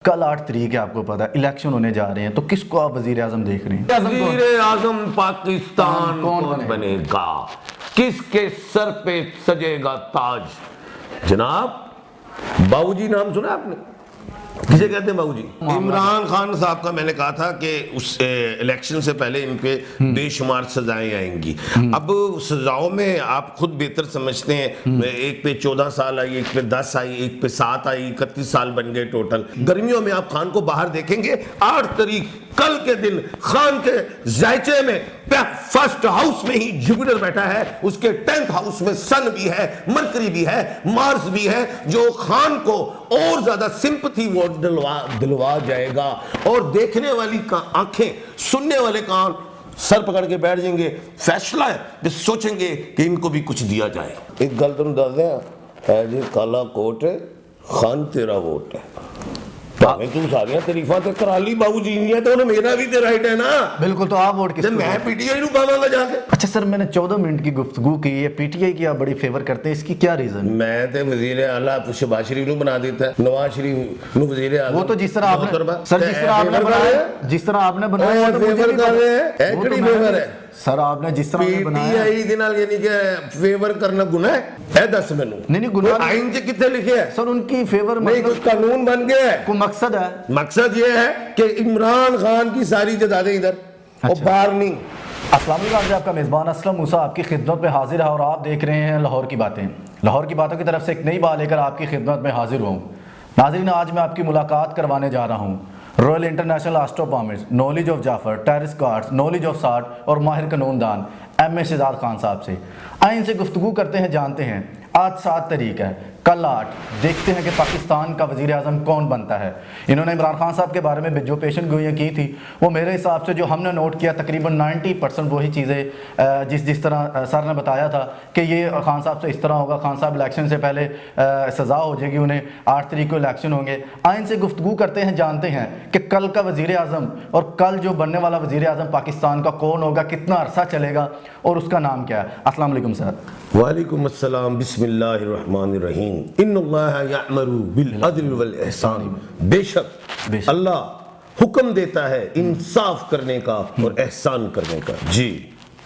کل 8 تاریخ ہے، آپ کو پتا ہے الیکشن ہونے جا رہے ہیں، تو کس کو آپ وزیر اعظم دیکھ رہے ہیں؟ وزیر اعظم پاکستان کون بنے گا؟ کس کے سر پہ سجے گا تاج؟ جناب باؤ جی نام سنا آپ نے؟ کسے کہتے ہیں باؤ جی؟ عمران خان صاحب کا میں نے کہا تھا کہ اس الیکشن سے پہلے ان پہ بے شمار سزائیں آئیں گی۔ اب سزاؤں میں آپ خود بہتر سمجھتے ہیں، ایک پہ 14 سال آئی، ایک پہ 10 آئی، ایک پہ 7 آئی، 31 سال بن گئے ٹوٹل۔ گرمیوں میں آپ خان کو باہر دیکھیں گے، 8 تاریخ کل کے دن خان کے زائچے میں فرسٹ ہاؤس میں ہی جوپیٹر بیٹھا ہے، اس کے 10th ہاؤس میں سن بھی ہے، مرکری بھی ہے، مارس بھی ہے، جو خان کو اور زیادہ سمپتھی ووٹ دلوا جائے گا، اور دیکھنے والی آنکھیں، سننے والے کان سر پکڑ کے بیٹھ جائیں گے۔ فیصلہ ہے کہ سوچیں گے کہ ان کو بھی کچھ دیا جائے۔ ایک گل تم دس دیں، اے جی کالا کوٹ ہے، خان تیرا ووٹ ہے۔ تو ساریاں تعریفاں تے کرا لی باؤ جی نہیں ہے تو میرا بھی تے رائٹ ہے نا۔ بالکل، تو آپ ووٹ کس کو؟ میں پی ٹی آئی نو پاواں گا جا کے۔ اچھا سر، میں نے 14 منٹ کی گفتگو کی ہے، پی ٹی آئی کی آپ بڑی فیور کرتے ہیں، اس کی کیا ریزن؟ میں تے وزیر اعلیٰ شہباز شریف نو بنا دیتا ہے، نواز شریف نو وزیر اعظم۔ وہ تو جس طرح آپ نے سر جس طرح آپ نے بنایا، جس طرح آپ نے بنایا وہ تو مجھے بھی کر رہے ہیں، اے کڑی فیور ہے سر، آپ نے جس طرح پی ٹی بنایا۔ آئی دے نال یعنی کہ فیور کرنا گناہ ہے؟ اے دس مینوں نہیں گناہ آئین چ کتے لکھے ہے؟ سر ان کی فیور نہیں کچھ قانون بن گیا ہے، کو مقصد ہے۔ مقصد یہ ہے کہ عمران خان کی ساری جائیدادیں ادھر اور باہر نہیں۔ السلام علیکم، میں آپ کا میزبان اسلم موسیٰ آپ کی خدمت میں حاضر ہے، اور آپ دیکھ رہے ہیں لاہور کی باتیں۔ لاہور کی باتوں کی طرف سے ایک نئی بات لے کر آپ کی خدمت میں حاضر ہوں۔ ناظرین، آج میں آپ کی ملاقات کروانے جا رہا ہوں royal international astropalmist, knowledge of جعفر، ٹیرس گارڈز، نالج آف ساٹھ اور ماہر قانون دان ایم اے شہزاد خان صاحب سے۔ آئیں ان سے گفتگو کرتے ہیں، جانتے ہیں آج 7 تاریخ ہے، کل 8، دیکھتے ہیں کہ پاکستان کا وزیر اعظم کون بنتا ہے۔ انہوں نے عمران خان صاحب کے بارے میں جو پیشن گوئیاں کی تھی، وہ میرے حساب سے جو ہم نے نوٹ کیا تقریباً 90% وہی چیزیں جس طرح سر نے بتایا تھا کہ یہ خان صاحب سے اس طرح ہوگا، خان صاحب الیکشن سے پہلے سزا ہو جائے گی انہیں، 8 تاریخ کو الیکشن ہوں گے۔ آئین سے گفتگو کرتے ہیں، جانتے ہیں کہ کل کا وزیر اعظم اور کل جو بننے والا وزیر اعظم پاکستان کا کون ہوگا، کتنا عرصہ چلے گا اور اس کا نام کیا ہے۔ السلام علیکم سر۔ وعلیکم السلام، بسم اللہ الرحمن الرحیم۔ ان اللہ یأمر بالعدل والاحسان، بے شک اللہ حکم دیتا ہے انصاف کرنے کا اور احسان کرنے کا۔ جی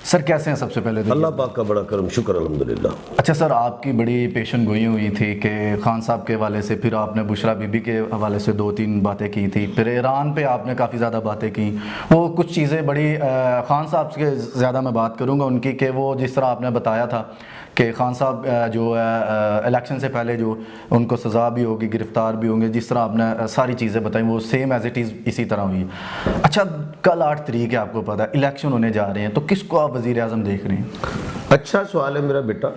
سر کیسے ہیں؟ سب سے پہلے اللہ پاک کا بڑا کرم، شکر الحمدللہ۔ اچھا سر، آپ کی بڑی پیشن گوئی ہوئی تھی کہ خان صاحب کے حوالے سے، پھر آپ نے بشرا بی بی کے حوالے سے 2-3 باتیں کی تھی، پھر ایران پہ آپ نے کافی زیادہ باتیں کی۔ وہ کچھ چیزیں بڑی خان صاحب کے زیادہ میں بات کروں گا ان کی، کہ وہ جس طرح آپ نے بتایا تھا کہ خان صاحب جو ہے الیکشن سے پہلے جو ان کو سزا بھی ہوگی، گرفتار بھی ہوں گے، جس طرح آپ نے ساری چیزیں بتائیں وہ سیم ایز اٹ از اسی طرح ہوئی۔ اچھا کل 8 تاریخ ہے، آپ کو پتا ہے الیکشن ہونے جا رہے ہیں، تو کس کو آپ وزیر اعظم دیکھ رہے ہیں؟ اچھا سوال ہے میرا بیٹا۔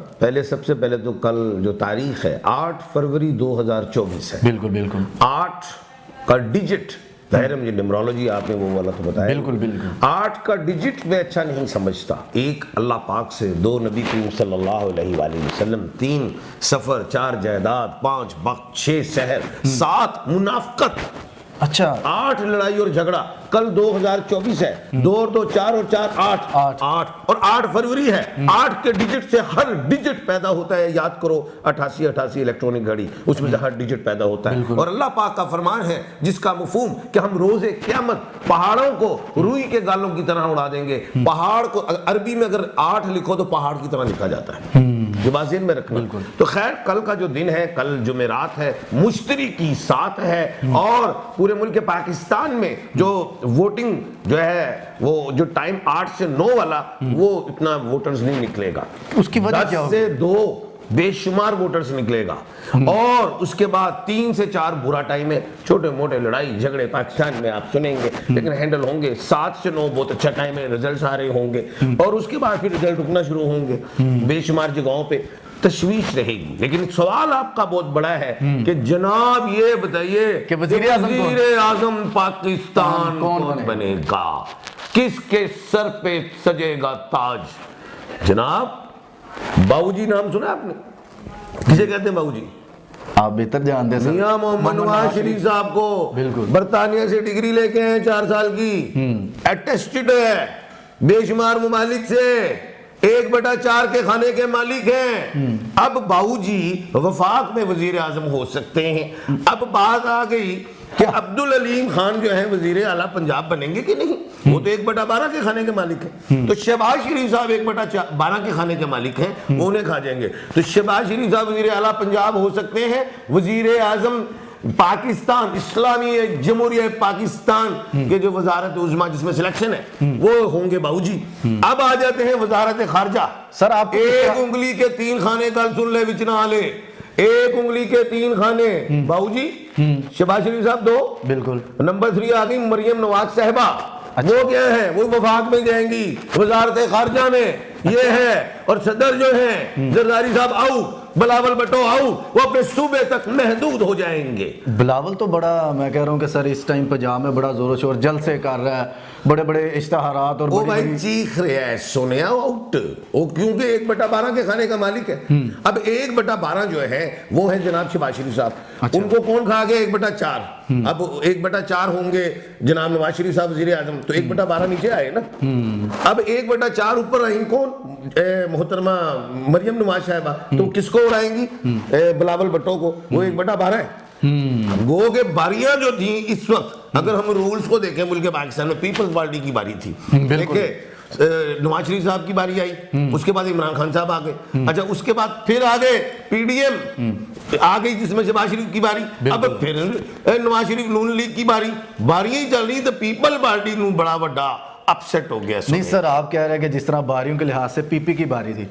سب سے پہلے تو کل جو تاریخ ہے 8 فروری 2024 ہے۔ بالکل بالکل 8 کا ڈیجٹ، ظاہر ہے مجھے نمرولوجی آپ نے وہ والا تو بتایا، بالکل بالکل 8 کا ڈیجٹ میں اچھا نہیں سمجھتا۔ 1 اللہ پاک سے، 2 نبی کریم صلی اللہ علیہ وآلہ وسلم، 3 سفر، 4 جائیداد، 5 بخت، 6 سحر، 7 منافقت، اچھا 8 لڑائی اور جھگڑا۔ کل 2024 ہے، 2 اور 2 4 اور 4 8 اور 8 فروری ہے۔ 8 کے ڈیجٹ سے ہر ڈیجٹ پیدا ہوتا ہے، یاد کرو 88 الیکٹرونک گھڑی، اس میں سے ہر ڈیجٹ پیدا ہوتا ہے۔ اور اللہ پاک کا فرمان ہے جس کا مفہوم کہ ہم روز قیامت پہاڑوں کو روئی کے گالوں کی طرح اڑا دیں گے۔ پہاڑ کو عربی میں اگر 8 لکھو تو پہاڑ کی طرح لکھا جاتا ہے، یہ بات ذہن میں رکھنا۔ تو خیر کل کا جو دن ہے، کل جمعرات ہے، مشتری کی 7 ہے، اور پورے ملک پاکستان میں جو ووٹنگ جو ہے وہ جو ٹائم 8 سے 9 والا، وہ اتنا ووٹرز نہیں نکلے گا۔ اس کی وجہ کیا 10 سے 2 بے شمار ووٹرز نکلے گا، اور اس کے بعد 3 سے 4 برا ٹائم ہے۔ چھوٹے موٹے لڑائی جھگڑے پاکستان میں آپ سنیں گے لیکن ہینڈل ہوں گے۔ 7 سے 9 بہت اچھا ٹائم ہے، رزلٹس آ رہے ہوں گے، اور اس کے بعد پھر رزلٹ رکنا شروع ہوں گے۔ بے شمار جگہوں پہ تشویش رہے گی، لیکن سوال آپ کا بہت بڑا ہے کہ جناب یہ بتائیے کہ وزیر اعظم پاکستان کون بنے گا؟ کس کے سر پہ سجے گا تاج؟ جناب باؤ جی نام سنا آپ نے؟ کسے کہتے ہیں باؤ جی؟ آپ بہتر جانتے ہیں میاں محمد نواز شریف صاحب کو برطانیہ سے ڈگری لے کے ہیں 4 سال کی، اٹیسٹڈ ہے بے شمار ممالک سے، 1/4 کے کھانے کے مالک ہیں۔ اب باؤ جی وفاق میں وزیر اعظم ہو سکتے ہیں۔ اب بات آ گئی کہ عبدالعلیم خان جو ہیں وزیر اعلیٰ پنجاب بنیں گے کہ نہیں؟ وہ تو 1/12 کے کھانے کے مالک ہیں. تو شہباز شریف صاحب 1/12 کے کھانے کے مالک ہیں, وہ انہیں کھا جائیں گے. تو شہباز شریف صاحب وزیر اعلیٰ پنجاب ہو سکتے ہیں, وزیر اعظم پاکستان اسلامی جمہوریہ پاکستان کے جو وزارت عظمیٰ جس میں سلیکشن ہے وہ ہوں گے باؤ جی. اب آ جاتے ہیں وزارت خارجہ. سر آپ ایک انگلی کے 3 کھانے گل سن لے وچ نہ آلے, ایک انگلی کے 3 کھانے باؤ جی. شہباز شریف صاحب 2, بالکل. نمبر 3 آ گئی مریم نواز صاحبہ. وہ کیا ہے؟ وہ وفاق میں جائیں گی, وزارت خارجہ میں یہ ہے. اور صدر جو ہیں زرداری صاحب آؤ, بلاول بھٹو آؤ, وہ اپنے صوبے تک محدود ہو جائیں گے. بلاول تو بڑا, میں کہہ رہا ہوں کہ سر اس ٹائم پنجاب میں بڑا زور و شور جلسے کر رہا ہے, بڑے بڑے اشتہارات اور وہ بھائی چیخ رہا ہے سونیا آؤٹ, وہ کیونکہ 1/12 کے کھانے کا مالک ہے. اب 1/12 جو ہے وہ ہے جناب شہباز شریف صاحب. ان کو کون کھا گیا 1/4؟ اب 1/4 ہوں گے جناب نواز شریف صاحب وزیر اعظم, تو 1/12 نیچے آئے نا. اب 1/4 اوپر آئیں کون؟ محترمہ مریم نواز صاحبہ. تو کس کو اڑائیں گی؟ بلاول بھٹو کو. وہ 1/12 ہے. گو کہ باریاں جو تھیں اس وقت, اگر ہم رولز کو دیکھیں ملک پاکستان میں, پیپلز پارٹی کی باری تھی. دیکھیں نواز شریف صاحب کی باری آئی, اس کے بعد عمران خان صاحب آ گئے. اچھا اس کے بعد پھر آ گئے پی ڈی ایم آ گئی جس میں شہباز شریف کی باری. اب پھر نواز شریف نون لیگ کی باری. باریاں ہی چل رہی تو پیپل پارٹی نو بڑا وڈا اپسیٹ ہو گیا. نہیں سر, آپ کہہ رہے ہیں کہ جس طرح باریوں کے لحاظ سے پی پی کی باری تھی,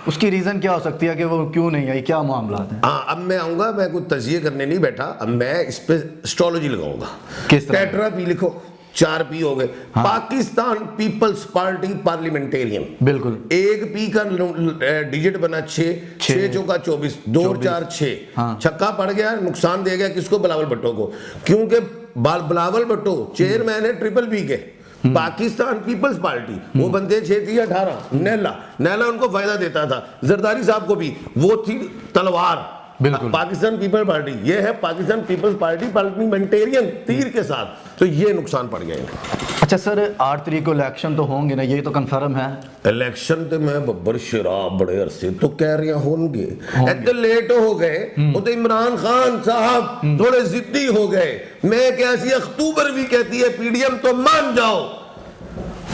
اس کی ریزن کیا ہو سکتی ہے کہ وہ کیوں نہیں آئی, کیا معاملات ہیں؟ ہاں اب میں آؤں گا, میں کوئی تجزیہ کرنے نہیں بیٹھا, اب میں اس پہ اسٹرالوجی لگاؤں گا. کس طرح؟ ٹیٹرا پی لکھو, 4 پی ہو گئے. پاکستان پیپلز پارٹی پارلیمنٹیرین, بالکل. 1 پی کا ڈیجٹ بنا 6, 6 چوکا 24, 2 4 6, چھکا پڑ گیا, نقصان دے گیا کس کو؟ بلاول بھٹو کو. کیونکہ بلاول بھٹو چیئرمین ہے ٹرپل پی کے, پاکستان پیپلز پارٹی. وہ بنتے 6 تھی 18, نیلا ان کو فائدہ دیتا تھا. زرداری صاحب کو بھی وہ تھی تلوار. بالکل. پاکستان پیپل پارٹی یہ ہے پاکستان پیپلز پارٹی پارلیمنٹیرین تیر کے ساتھ. تو یہ نقصان پڑ گیا. اچھا سر 8 تاریخ کو الیکشن تو ہوں گے نا, یہ تو کنفرم ہے؟ الیکشن تو میں ببر شراب بڑے عرصے تو کہہ رہے ہوں گے, اتنے لیٹ ہو گئے. وہ تو عمران خان صاحب تھوڑے ضدی ہو گئے. میں کیسی اکتوبر بھی کہتی ہے پی ڈی ایم تو مان جاؤ,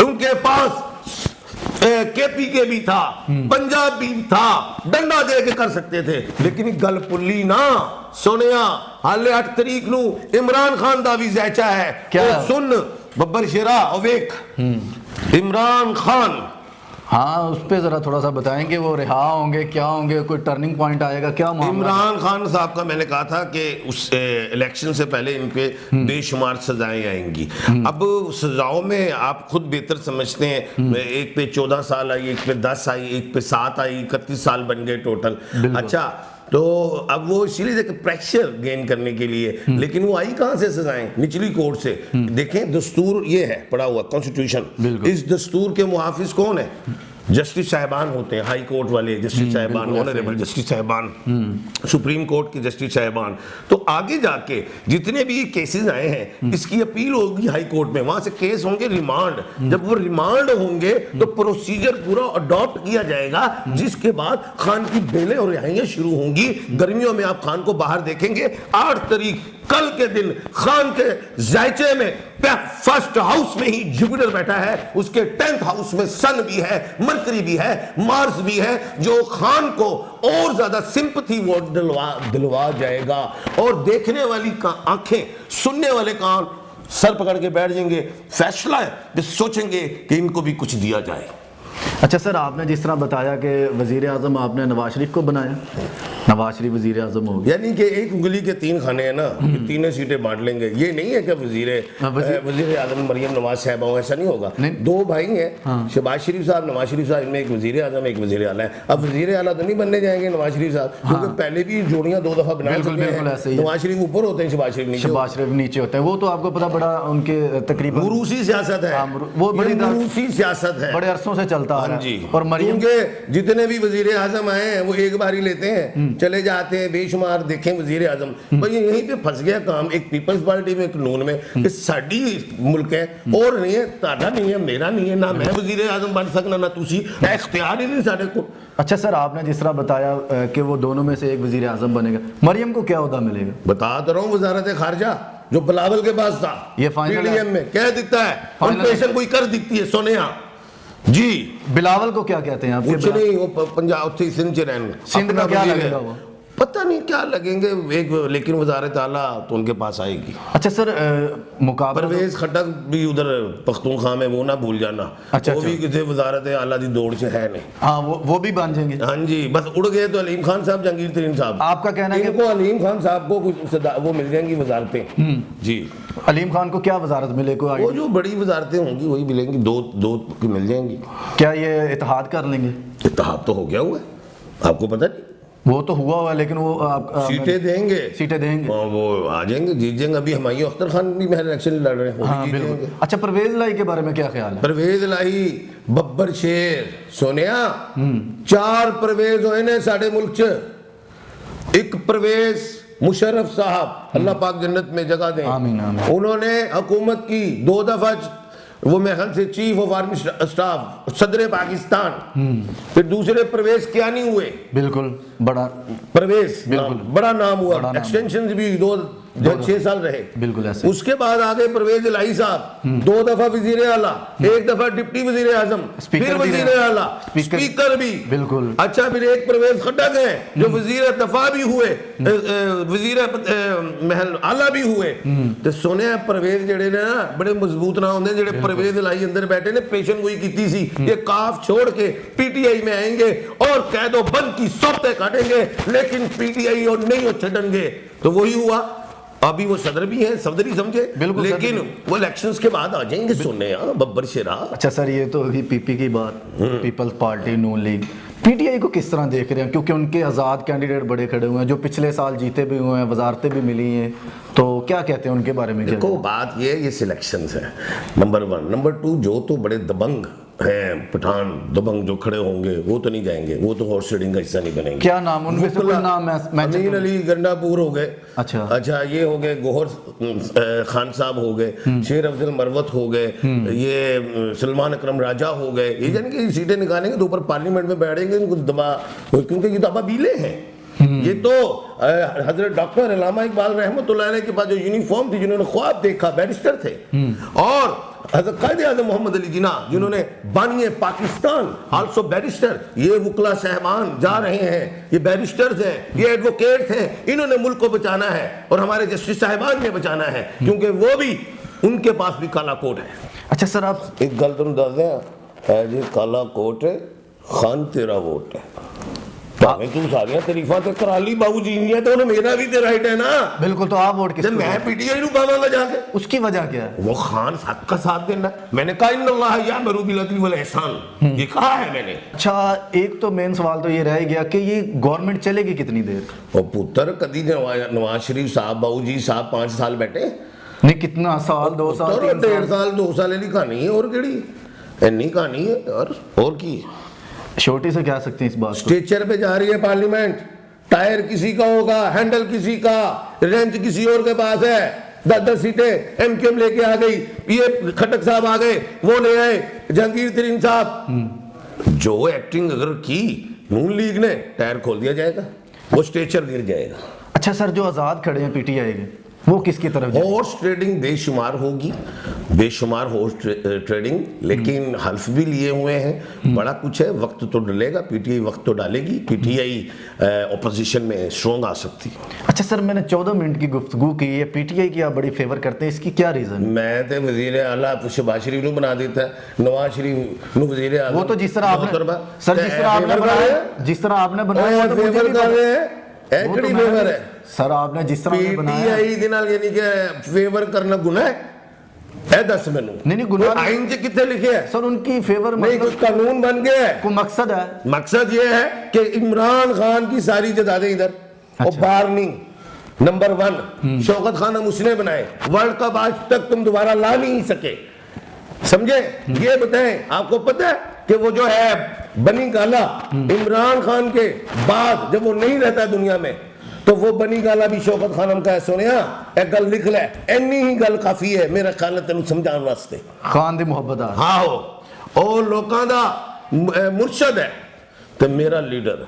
ان کے پاس کے پی کے بھی تھا, پنجاب بھی تھا, ڈنڈا دے کے کر سکتے تھے. لیکن گل پلی نا سونیا, حالے 8 تاریخ نو عمران خان دا بھی زیچا ہے. کیا سن ببر شرا اویک عمران خان, ہاں اس پہ ذرا تھوڑا سا بتائیں کہ وہ رہا ہوں گے, کیا ہوں گے, کوئی ٹرننگ پوائنٹ آئے گا, کیا معاملہ؟ عمران خان صاحب کا میں نے کہا تھا کہ اس الیکشن سے پہلے ان پہ بے شمار سزائیں آئیں گی. اب سزاؤں میں آپ خود بہتر سمجھتے ہیں, ایک پہ 14 سال آئی, ایک پہ 10 آئی, ایک پہ 7 آئی, 31 سال بن گئے ٹوٹل. اچھا تو اب وہ اسی لیے پریشر گین کرنے کے لیے, لیکن وہ آئی کہاں سے سزائیں؟ نچلی کورٹ سے. دیکھیں دستور یہ ہے پڑا ہوا کانسٹیٹیوشن, اس دستور کے محافظ کون ہے؟ جسٹس صاحبان ہوتے ہیں, ہائی کورٹ والے جسٹس صاحبان, آنریبل جسٹس صاحبان, سپریم کورٹ کے جسٹس صاحبان. تو آگے جا کے جتنے بھی کیسز آئے ہیں اس کی اپیل ہوگی ہائی کورٹ میں, وہاں سے کیس ہوں گے ریمانڈ. جب وہ ریمانڈ ہوں گے تو پروسیجر پورا اڈاپٹ کیا جائے گا, جس کے بعد خان کی بیلیں اور رہائیاں شروع ہوں گی. گرمیوں میں آپ خان کو باہر دیکھیں گے. 8 تاریخ کل کے دن خان کے زائچے میں فرسٹ ہاؤس میں ہی جوپیٹر بیٹھا ہے, اس کے 10th ہاؤس میں سن بھی ہے, مرکری بھی ہے, مارس بھی ہے, جو خان کو اور زیادہ سمپتھی وہ دلوا جائے گا. اور دیکھنے والی آنکھیں, سننے والے کان سر پکڑ کے بیٹھ جائیں گے. فیصلہ ہے سوچیں گے کہ ان کو بھی کچھ دیا جائے. اچھا سر آپ نے جس طرح بتایا کہ وزیر اعظم آپ نے نواز شریف کو بنایا, نواز شریف وزیر اعظم ہو گیا, یعنی کہ ایک انگلی کے 3 کھانے ہیں نا, 3 سیٹیں بانٹ لیں گے. یہ نہیں ہے کہ وزیر اعظم مریم نواز صاحبہ ہوں, ایسا نہیں ہوگا. 2 بھائی ہیں, شہباز شریف صاحب, نواز شریف صاحب, ان میں ایک وزیر اعظم ایک وزیر اعلیٰ ہے. اب وزیر اعلیٰ تو نہیں بننے جائیں گے نواز شریف صاحب, کیونکہ پہلے بھی جوڑیاں 2 دفعہ بنا چکے ہیں. نواز شریف اوپر ہوتے ہیں, شہباز شریف نیچے ہوتے ہیں. وہ تو آپ کو پتا بڑا ان کے تقریباً موروثی سیاست ہے, وہ بڑی موروثی سیاست ہے, بڑے عرصوں سے چلتا ہے. اور مریم کے جتنے بھی وزیر اعظم آئے ہیں وہ ایک بار ہی لیتے ہیں, چلے جاتے ہیں. بے شمار دیکھیں وزیر اعظم, بھئی یہیں پہ پھنس گیا کام, ایک پیپلز پارٹی میں ایک نون میں, کہ ساڈی ملک ہے اور نہیں ہے, تاڈا نہیں ہے, میرا نہیں ہے, نہ میں وزیر اعظم بن سکنا نہ تسی, اختیار ہی نہیں ساڈے کو. اچھا سر آپ نے جس طرح بتایا کہ وہ دونوں میں سے ایک وزیر اعظم بنے گا, مریم کو کیا عہدہ ملے گا؟ بتا تو رہا ہوں وزارت خارجہ. جو بلاول کے پاس تھا یہ فائنل PDM میں کہہ دیتا ہے کمپیشن کوئی کر دیتی ہے سونیا جی بلاول کو کیا کہتے ہیں آپ؟ کچھ نہیں، وہ پنجاب تھی سندھ چ رہن سندھ کا کیا لگے گا وہ؟ پتہ نہیں کیا لگیں گے ایک، لیکن وزارت اعلیٰ تو ان کے پاس آئے گی۔ اچھا سر مقابلہ پرویز خٹک بھی ادھر پختونخوا میں، وہ نہ بھول جانا، وہ بھی کسی وزارت اعلیٰ دی دوڑ سے ہے نہیں۔ ہاں وہ بھی بن جائیں گے۔ ہاں جی، بس اڑ گئے تو علیم خان صاحب، جہانگیر ترین صاحب، آپ کا کہنا ہے ان کو علیم خان صاحب کو وہ مل جائیں گی وزارتیں جی۔ علیم خان کو کیا وزارت ملے کوئی؟ وہ جو بڑی وزارتیں ہوں گی وہی ملیں گی، دو کی مل جائیں گی۔ کیا یہ اتحاد کر لیں گے؟ اتحاد تو ہو گیا ہوا ہے، آپ کو پتہ نہیں؟ وہ تو ہوا ہوا ہے، لیکن وہ سیٹیں دیں گے، سیٹیں دیں گے، وہ آ جائیں گے، جیت جائیں گے۔ ابھی ہمایوں اختر خان بھی محل الیکشن لڑ رہے ہیں، وہ بھی جیت جائیں گے۔ اچھا پرویز لائی کے بارے میں کیا خیال ہے؟ پرویز لائی ببر شیر سونیا، 4 پرویز ہوئے نے ساڑھے ملک چ۔ ایک پرویز مشرف صاحب، اللہ پاک جنت میں جگہ دیں، آمین آمین، انہوں نے حکومت کی 2 دفعہ، وہ میرے خیال سے چیف آف آرمی اسٹاف، صدر پاکستان۔ پھر دوسرے پرویز کیا نہیں ہوئے، بالکل بڑا پرویز بڑا نام ہوا، ایکسٹینشن بھی 6 سال رہے، بالکل ایسے۔ اس کے بعد آگے پرویز الہی صاحب، 2 دفعہ وزیر اعلیٰ، 1 دفعہ ڈپٹی وزیر اعظم، پھر وزیر اعلیٰ، اسپیکر بھی، بالکل۔ اچھا پھر ایک پرویز خٹک ہیں جو وزیر دفاع بھی ہوئے، وزیر محل اعلیٰ بھی ہوئے۔ تو سونے پرویز جڑے نا بڑے مضبوط نہ ہوندے، جڑے پرویز الہی اندر بیٹھے نے پیشن گوئی کیتی سی، یہ کاف چھوڑ کے PTI میں آئیں گے اور قید و بند کی صوبتیں کاٹیں گے، لیکن PTI اور نہیں ہو چھڑیں گے۔ تو وہی ہوا، ابھی وہ صدر بھی ہیں، صدری سمجھے، لیکن وہ الیکشنز کے بعد آ جائیں گے سننے ببر شیرا۔ اچھا سر یہ تو ہوئی PP کی بات، پیپلز پارٹی نون لیگ، PTI کو کس طرح دیکھ رہے ہیں؟ کیونکہ ان کے آزاد کینڈیڈیٹ بڑے کھڑے ہوئے ہیں جو پچھلے سال جیتے بھی ہوئے ہیں، وزارتیں بھی ملی ہیں، تو کیا کہتے ہیں ان کے بارے میں؟ دیکھو بات یہ سلیکشنز ہیں، نمبر 1، نمبر 2 جو تو بڑے دبنگ ہیں، پٹھان دبنگ جو کھڑے ہوں گے وہ تو نہیں جائیں گے، وہ تو ہارس ریڈنگ کا حصہ نہیں بنیں گے۔ کیا نام ان میں سے کوئی نام ہے؟ امین علی گنڈا پور ہو گئے، اچھا یہ ہو گئے، گوہر خان صاحب ہو گئے، شیر افضل مروت ہو گئے، یہ سلمان اکرم راجہ ہو گئے، یہ یعنی کہ سیٹیں نکالیں گے تو اوپر پارلیمنٹ میں بیٹھیں گے، ان کو دبا، کیونکہ یہ تو ابا بیلے ہیں۔ یہ تو حضرت ڈاکٹر علامہ اقبال رحمۃ اللہ علیہ کے پاس جو یونیفارم تھی، جنہوں نے خواب دیکھا، بیرسٹر تھے، اور حضرت قائد اعظم محمد علی جناح جنہوں نے بانی پاکستان، آلسو بیرسٹر، یہ وکلا صاحبان جا رہے ہیں، یہ بیرسٹرز ہیں، یہ ایڈوکیٹس ہیں، انہوں نے ملک کو بچانا ہے اور ہمارے جسٹس صاحبان نے بچانا ہے، کیونکہ وہ بھی ان کے پاس بھی کالا کوٹ ہے۔ اچھا سر آپ ایک گل تم دس دیں، جی کالا کوٹ ہے، خان تیرا ووٹ ہے، تو ساری تعریفاں تے کرا لی باؤ جی نے، تو میرا بھی تے رائٹ ہے نا۔ بالکل، تو آپ ووٹ کس کو؟ میں PTI نو پاواں گا جا کے۔ اس کی وجہ کیا ہے؟ وہ خان حق کا ساتھ دینا، میں نے کہا ان اللہ یامر بالعدل والاحسان، یہ کہا ہے میں نے۔ اچھا ایک تو مین سوال تو یہ رہ گیا کہ یہ گورنمنٹ چلے گی کتنی دیر؟ اور پتر کدی نواز شریف صاحب باؤ جی صاحب 5 سال بیٹھے نہیں، کتنا سال، 2 سال، 1.5 سال 2 سال کی کہانی ہے، اور کیڑی اینی کہانی ہے، اور کی چھوٹی سے کہہ سکتے ہیں اس بات کو؟ اسٹیچر پہ جا رہی ہے پارلیمنٹ، ٹائر کسی کا ہوگا، ہینڈل کسی کا، رینچ کسی اور کے پاس ہے، 10 سیٹیں MQM لے کے آ گئی، یہ کھٹک صاحب آ گئے، وہ لے آئے جہانگیر ترین صاحب، جو ایکٹنگ اگر کی نون لیگ نے، ٹائر کھول دیا جائے گا، وہ اسٹیچر گر جائے گا۔ اچھا سر جو آزاد کھڑے ہیں PTI کے، وہ کس کی طرف جائے؟ ہارس ٹریڈنگ بے شمار ہوگی، بے شمار ہارس ٹریڈنگ، لیکن حلف بھی لیے ہوئے ہیں، بڑا کچھ ہے، وقت تو ڈلے گا، PTI وقت تو ڈالے گی، PTI اپوزیشن میں اسٹرانگ آ سکتی۔ اچھا سر میں نے 14 منٹ کی گفتگو کی ہے، PTI کی آپ بڑی فیور کرتے ہیں، اس کی کیا ریزن؟ میں تے وزیر اعلیٰ شہباز شریف نو بنا دیتا ہے، نواز شریف نو وزیر اعلیٰ، وہ تو جس طرح آپ نے سر جس طرح آپ نے بنایا فیور کر رہے ہیں، ایکڑی فیور ہے سر، آپ نے جس طرح بنایا PTI دے نال، یعنی کہ فیور کرنا گناہ ہے، اے دس مینوں نہیں گناہ آئین چ کتے لکھے ہے سر؟ ان کی فیور نہیں، کچھ قانون بن گیا ہے، کو مقصد ہے، مقصد یہ ہے کہ عمران خان کی ساری جدادیں ادھر اور باہر نہیں۔ نمبر 1 شوکت خانم اس نے بنائے، ورلڈ کپ آج تک تم دوبارہ لا نہیں سکے، سمجھے؟ یہ بتائیں آپ کو پتہ ہے کہ وہ جو ہے بنی گالا عمران خان کے بعد جب وہ نہیں رہتا دنیا میں، تو وہ بنی گالا بھی شوکت خانم کا ہے۔ سونیا ایک گل لکھ لے، اینی ہی گل کافی ہے میرا خیال ہے تینوں سمجھان واسطے۔ خان دی محبت آ ہاں ہو، اور لوکاں دا مرشد ہے تے میرا لیڈر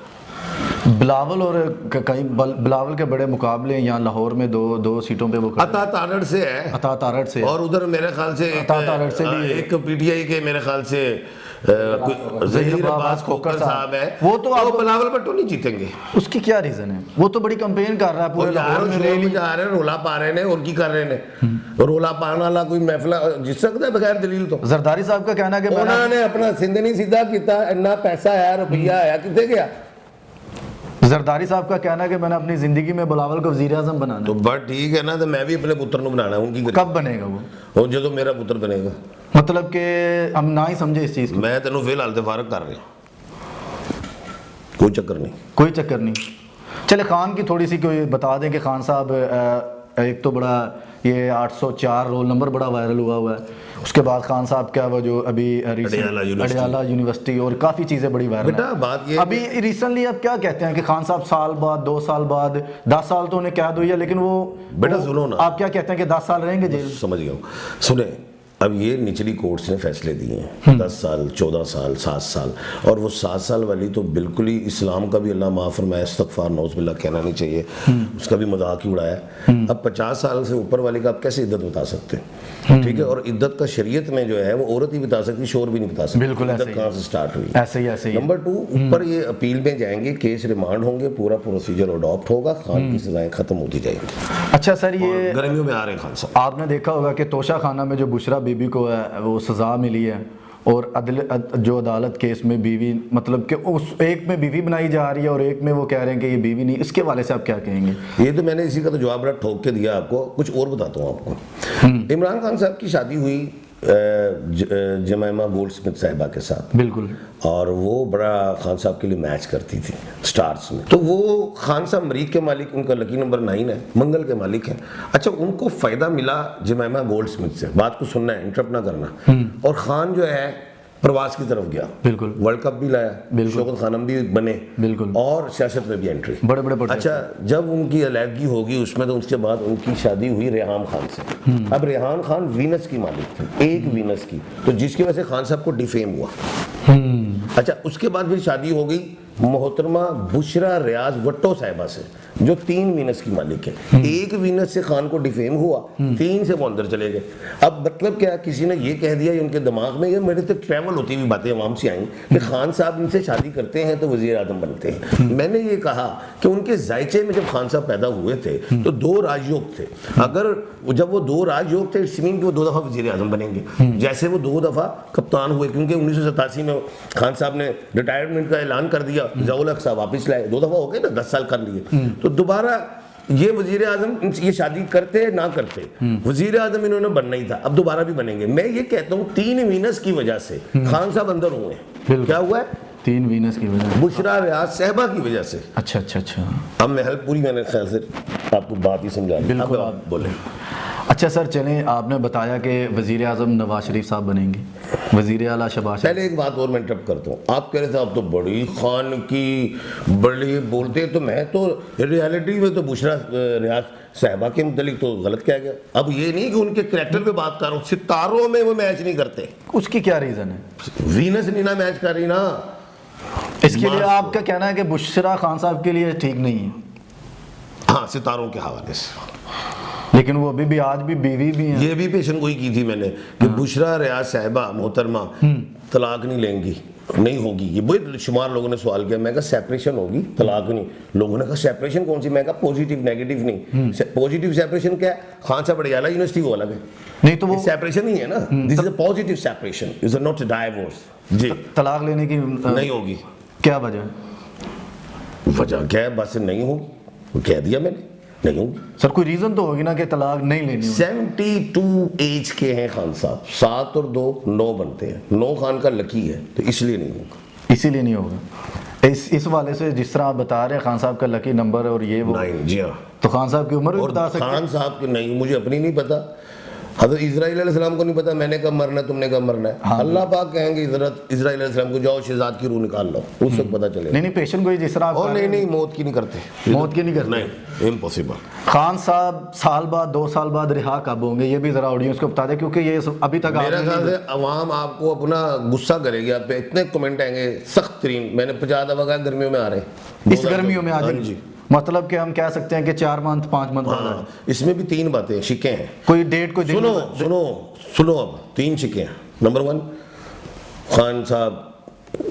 بلاول اور کئی بلاول کے بڑے مقابلے یہاں لاہور میں دو سیٹوں پہ وہ عطا تارڑ سے ہے، عطا تارڑ سے، اور ادھر میرے خیال سے عطا تارڑ سے بھی ایک پی ٹی آئی کے میرے خیال سے ظہیر عباس کھوکر صاحب ہے، وہ تو آپ بلاول بھٹو نہیں جیتیں گے۔ اس کی کیا ریزن ہے؟ وہ تو بڑی کمپین کر رہا ہے پورے لاہور میں، ریلی جا رہے ہیں، رولا پا رہے ہیں، اور کی کر رہے ہیں؟ رولا پانا والا کوئی محفلہ جیت سکتا ہے بغیر دلیل؟ تو زرداری صاحب کا کہنا ہے کہ انہوں نے اپنا سندھ نہیں سیدھا کیتا، اتنا پیسہ آیا، روپیہ آیا، کتنے گیا؟ زرداری صاحب کا کہنا ہے کہ میں نے اپنی زندگی میں بلاول کو وزیر اعظم بنانا تو بس ٹھیک ہے نا، تو میں بھی اپنے پتر نو بنانا ہے، ان کی کب بنے گا وہ جو میرا پتر بنے گا؟ مطلب کہ ہم نہ ہی سمجھے اس چیز کو۔ میں تینوں فی الحال فارغ کر رہا ہوں، کوئی چکر نہیں، کوئی چکر نہیں۔ چلے خان کی تھوڑی سی کوئی بتا دیں کہ خان صاحب ایک تو بڑا یہ 804 رول نمبر بڑا وائرل ہوا ہے، اس کے بعد خان صاحب کیا وہ جو ابھی اڈیالہ یونیورسٹی اور کافی چیزیں بڑی وائرل بیٹا بات یہ ابھی ریسنٹلی آپ کیا کہتے ہیں کہ خان صاحب سال بعد 2 سال بعد 10 سال تو انہیں قید ہوئی ہے، لیکن وہ بیٹا سنو نا، آپ کیا کہتے ہیں کہ 10 سال رہیں گے جیل؟ سمجھ گیا ہوں، سنیں اب یہ نچلی کورٹس نے فیصلے دیے ہیں 10 سال 14 سال 7 سال، اور وہ 7 سال والی تو بالکل ہی اسلام کا بھی اللہ معاف فرمائے، استغفار نعوذ باللہ کہنا نہیں چاہیے، اس کا بھی مذاق ہی اڑایا۔ اب 50 سال سے اوپر والی کا آپ کیسے عدت بتا سکتے ہیں؟ ٹھیک ہے، اور عدت کا شریعت میں جو ہے وہ عورت ہی بتا سکتی، شور بھی نہیں بتا سکتی، بالکل عدت کہاں سے سٹارٹ ہوئی؟ ایسے ہی نمبر 2، اوپر یہ اپیل میں جائیں گے، کیس ریمانڈ ہوں گے، پورا پروسیجر اڈاپٹ ہوگا، خان کی سزائیں ختم ہوتی جائیں گی۔ اچھا سر، یہ گرمیوں میں آ رہے ہیں خان صاحب، آپ نے دیکھا ہوگا کہ توشہ خانہ میں جو بشرا بی بی کو ہے وہ سزا ملی ہے، اور جو عدالت کیس میں بیوی، مطلب کہ اس ایک میں بیوی بنائی جا رہی ہے اور ایک میں وہ کہہ رہے ہیں کہ یہ بیوی نہیں، اس کے حوالے سے آپ کیا کہیں گے؟ یہ تو میں نے اسی کا تو جواب بڑا ٹھوک کے دیا آپ کو، کچھ اور بتاتا ہوں آپ کو۔ عمران خان صاحب کی شادی ہوئی جمیمہ گولڈ سمتھ صاحبہ کے ساتھ، بالکل، اور وہ بڑا خان صاحب کے لیے میچ کرتی تھی سٹارز میں، تو وہ خان صاحب مریخ کے مالک، ان کا لکی نمبر 9 ہے، منگل کے مالک ہیں۔ اچھا، ان کو فائدہ ملا جمیمہ گولڈ سمتھ سے، بات کو سننا ہے، انٹرپٹ نہ کرنا، اور خان جو ہے پرواز کی طرف گیا، بالکل، ورلڈ کپ بھی لایا، شوکت خانم بھی بنے، بالکل، اور سیاست میں بھی انٹری، بڑے بڑے۔ اچھا، جب ان کی علیحدگی ہوگی اس میں، تو اس کے بعد ان کی شادی ہوئی ریحان خان سے۔ اب ریحان خان وینس کی مالک تھی، ایک وینس کی، تو جس کی وجہ سے خان صاحب کو ڈیفیم ہوا۔ اچھا، اس کے بعد پھر شادی ہو گئی محترمہ بشرا ریاض وٹو صاحبہ سے، جو 3 وینس کی مالک ہے۔ ایک وینس سے خان کو ڈیفیم ہوا، 3 سے وہ اندر چلے گئے۔ اب مطلب کیا، کسی نے یہ کہہ دیا، ان کے دماغ میں، یہ میرے تک ٹریول ہوتی ہوئی باتیں عوام سے آئیں کہ خان صاحب ان سے شادی کرتے ہیں تو وزیر اعظم بنتے ہیں۔ میں نے یہ کہا کہ ان کے ذائچے میں جب خان صاحب پیدا ہوئے تھے تو 2 راجیوگ تھے، اگر جب وہ 2 راجیوگ تھے، اس مین کہ وہ 2 دفعہ وزیر اعظم بنیں گے، جیسے وہ 2 دفعہ کپتان ہوئے، کیونکہ 1987 میں خان صاحب نے ریٹائرمنٹ کا اعلان کر دیا، ضیاء الحق صاحب واپس لائے، 2 دفعہ ہو گئے نا، 10 سال کر لیے، تو دوبارہ یہ وزیر اعظم یہ شادی کرتے نہ کرتے، وزیر اعظم انہوں نے بننا ہی تھا، اب دوبارہ بھی بنیں گے۔ میں یہ کہتا ہوں 3 وینس کی وجہ سے خان صاحب اندر ہوئے ہیں۔ کیا ہوا ہے؟ 3 وینس کی وجہ، بشرا ریاض صاحبہ کی وجہ سے۔ اچھا۔ اب میں ہیلپ پوری، میں نے خیال سے آپ کو بات ہی سمجھا دی، اب آپ بولیں۔ اچھا سر، چلیں، آپ نے بتایا کہ وزیر اعظم نواز شریف صاحب بنیں گے، وزیر اعلیٰ شہباز شریف۔ پہلے ایک بات اور میں انٹرپٹ کرتا ہوں، آپ کہہ رہے تھے آپ تو بڑی خان کی بڑی بولتے، تو میں تو ریالٹی میں تو بشرا ریاض صاحبہ کے متعلق تو غلط کہہ گیا۔ اب یہ نہیں کہ ان کے کریکٹر پہ بات کر رہا ہوں، ستاروں میں وہ میچ نہیں کرتے۔ اس کی کیا ریزن ہے؟ وینس نہیں نا میچ کر رہی نا، اس کے لیے آپ کا کہنا ہے کہ بشرا خان صاحب کے لیے ٹھیک نہیں ہے؟ ہاں، ستاروں کے حوالے سے، لیکن وہ ابھی بھی آج بھی بیوی بھی ہیں۔ یہ بھی پیشن گوئی کی تھی میں نے کہ بشرا ریاض صاحبہ محترمہ طلاق نہیں لیں گی، نہیں ہوگی۔ یہ بہت شمار لوگوں نے سوال کیا، میں کہا سیپریشن ہوگی، طلاق نہیں۔ لوگوں نے کہا سیپریشن کون سی؟ میں کہا پوزیٹیو نیگیٹو نہیں، پوزیٹیو سیپریشن کیا ہے؟ خان صاحب اڈیالہ یونیورسٹی وہ الگ ہے، نہیں تو وہ سیپریشن ہی ہے نا، this is a positive separation, is not a divorce. جی، طلاق لینے کی نہیں ہوگی۔ کیا وجہ؟ وجہ کیا ہے؟ بس نہیں ہوگی، کہہ دیا میں نے، نہیں ہوگی۔ سر کوئی ریزن تو ہوگی نا کہ طلاق نہیں لینی ہوگی۔ 72 ایج کے ہیں خان صاحب، 7 اور 2 9 بنتے ہیں، 9 خان کا لکی ہے، تو اس لیے نہیں ہوگا، اسی لیے نہیں ہوگا۔ اس حوالے سے جس طرح آپ بتا رہے ہیں خان صاحب کا لکی نمبر اور یہ وہ، نہیں۔ جی ہاں، تو خان صاحب کی عمر بھی اور بتا سکتے ہیں؟ خان صاحب کے نہیں، مجھے اپنی نہیں پتا، حضرت اسرائیل علیہ السلام کو نہیں پتا میں نے کب مرنا ہے، تم نے کب مرنا ہے؟ اللہ پاک کہیں گے حضرت اسرائیل علیہ السلام کو جاؤ شہزاد کی روح نکال لو، اس وقت پتا چلے گا۔ نہیں پیشن گوئی جس طرح آپ اور نہیں موت کی نہیں کرتے، موت کی نہیں کرتے، نہیں امپوسیبل۔ خان صاحب سال بعد 2 سال بعد رہا کب ہوں گے یہ بھی ذرا آڈینس کو بتا دیں، کیونکہ یہ ابھی تک میرا خیال سے عوام آپ کو اپنا غصہ کرے گی، آپ پہ اتنے کمنٹ آئیں گے سخت ترین، میں نے 50 دفعہ کہا گرمیوں میں آ رہے ہیں، اس گرمیوں میں آ جائیں گے، مطلب کہ ہم کہہ سکتے ہیں کہ 4 منتھ 5 منتھ بعد۔ اس میں بھی 3 باتیں شکیں ہیں، کوئی ڈیٹ کوئی سنو اب 3 شکیں ہیں۔ نمبر 1 خان صاحب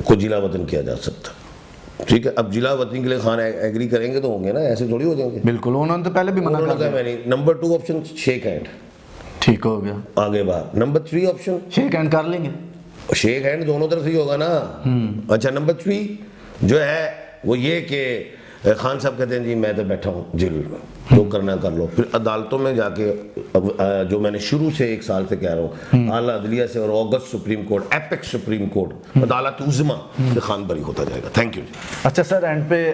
کو جلا وطن کیا جا سکتا، ٹھیک ہے، اب جلا وطنی کے لیے خان ایگری کریں گے تو ہوں گے نا، ایسے تھوڑی ہو جائیں گے، بالکل انہوں نے تو پہلے بھی منع کر دیا۔ نمبر 2 آپشن شیک ہینڈ، ٹھیک ہو گیا، آگے بات۔ نمبر 3 آپشن شیک ہینڈ کر لیں گے، شیک ہینڈ دونوں طرف ہی ہوگا نا۔ اچھا نمبر 3 جو ہے وہ یہ کہ خان صاحب کہتے ہیں جی میں تو بیٹھا ہوں جیل میں، جو کرنا کر لو، پھر عدالتوں میں جا کے جو میں نے شروع سے 1 سال سے کہہ رہا ہوں، اعلیٰ عدلیہ سے اور August supreme court, apex supreme court, عدالت عظمیٰ سے خان بری ہوتا جائے گا۔ Thank you. اچھا سر اینڈ پہ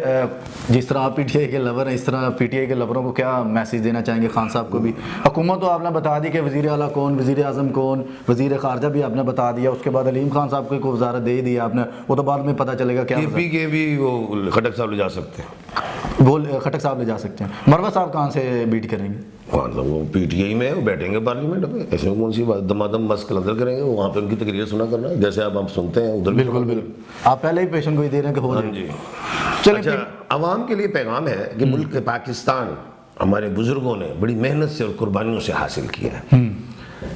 جس طرح آپ پی ٹی آئی کے لور ہیں، اس طرح پی ٹی آئی کے لوروں کو کیا میسیج دینا چاہیں گے خان صاحب کو بھی؟ حکومت تو آپ نے بتا دی کہ وزیر اعلیٰ کون، وزیر اعظم کون، وزیر خارجہ بھی آپ نے بتا دیا، اس کے بعد علیم خان صاحب کو وزارت دے دی آپ نے، وہ تو بعد میں پتہ چلے گا کیا پی کے بھی وہ خٹک صاحب لے جا سکتے ہیں، وہ خٹک صاحب لے جا سکتے ہیں، مروہ صاحب کہاں سے بیٹ کریں گے؟ وہ پی ٹی آئی میں وہ بیٹھیں گے پارلیمنٹ میں، ایسے میں کون سی بات، دمادم مست کلندر کریں گے، وہاں پہ ان کی تقریر سنا کرنا جیسے آپ سنتے ہیں ادھر۔ بالکل بالکل، آپ پہلے ہی پیشن گوئی دے رہے ہیں کہ ہو جائے۔ جی چلیں اچھا، عوام کے لیے پیغام ہے کہ ملک پاکستان ہمارے بزرگوں نے بڑی محنت سے اور قربانیوں سے حاصل کیا ہے،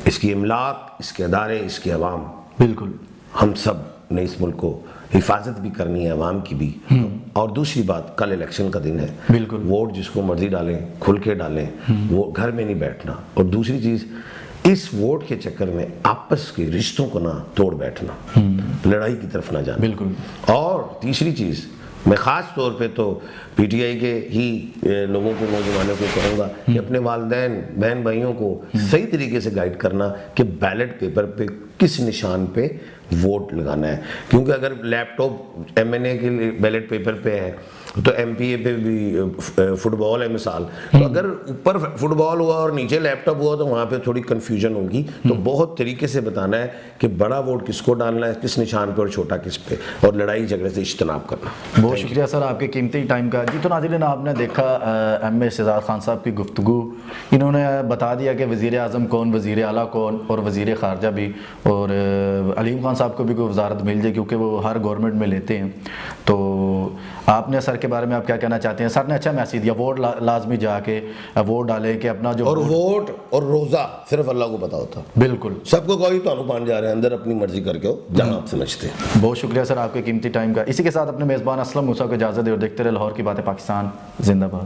اس کی املاک، اس کے ادارے، اس کے عوام، بالکل ہم سب نے اس ملک کو حفاظت بھی کرنی ہے، عوام کی بھی۔ اور دوسری بات، کل الیکشن کا دن ہے، بالکل ووٹ جس کو مرضی ڈالیں، کھل کے ڈالیں، وہ گھر میں نہیں بیٹھنا۔ اور دوسری چیز، اس ووٹ کے چکر میں آپس کے رشتوں کو نہ توڑ بیٹھنا، لڑائی کی طرف نہ جانا۔ بالکل۔ اور تیسری چیز، میں خاص طور پہ تو پی ٹی آئی کے ہی لوگوں کو، نوجوانوں کو کہوں گا کہ اپنے والدین بہن بھائیوں کو صحیح طریقے سے گائیڈ کرنا کہ بیلٹ پیپر پہ کس نشان پہ ووٹ لگانا ہے، کیونکہ اگر لیپ ٹاپ ایم این اے کے بیلٹ پیپر پہ ہے تو ایم پی اے پہ بھی فٹ بال ہے مثال، تو اگر اوپر فٹ بال ہوا اور نیچے لیپ ٹاپ ہوا تو وہاں پہ تھوڑی کنفیوژن ہوگی، تو بہت طریقے سے بتانا ہے کہ بڑا ووٹ کس کو ڈالنا ہے، کس نشان پہ، اور چھوٹا کس پہ، اور لڑائی جھگڑے سے اجتناب کرنا۔ بہت شکریہ سر آپ کے قیمتی ٹائم کا۔ جی تو ناظرین آپ نے دیکھا ایم اے شہزاد خان صاحب کی گفتگو، انہوں نے بتا دیا کہ وزیر اعظم کون، وزیر اعلیٰ کون، اور وزیر خارجہ بھی، اور علیم خان صاحب کو بھی کوئی وزارت مل جائے کیونکہ وہ ہر گورنمنٹ میں لیتے ہیں۔ تو آپ نے سر کے بارے میں آپ کیا کہنا چاہتے ہیں؟ سر نے اچھا میسیج دیا، ووٹ لازمی جا کے ووٹ ڈالیں کہ اپنا جو، اور ووٹ اور روزہ صرف اللہ کو پتا ہوتا، بالکل سب کو کوئی تو پان جا رہے ہیں اندر، اپنی مرضی کر کے ہو جہاں آپ سمجھتے ہیں۔ بہت شکریہ سر آپ کے قیمتی ٹائم کا۔ اسی کے ساتھ اپنے میزبان اسلم موسیٰ کو اجازت دے اور دیکھتے رہے لاہور کی باتیں پاکستان زندہ باد۔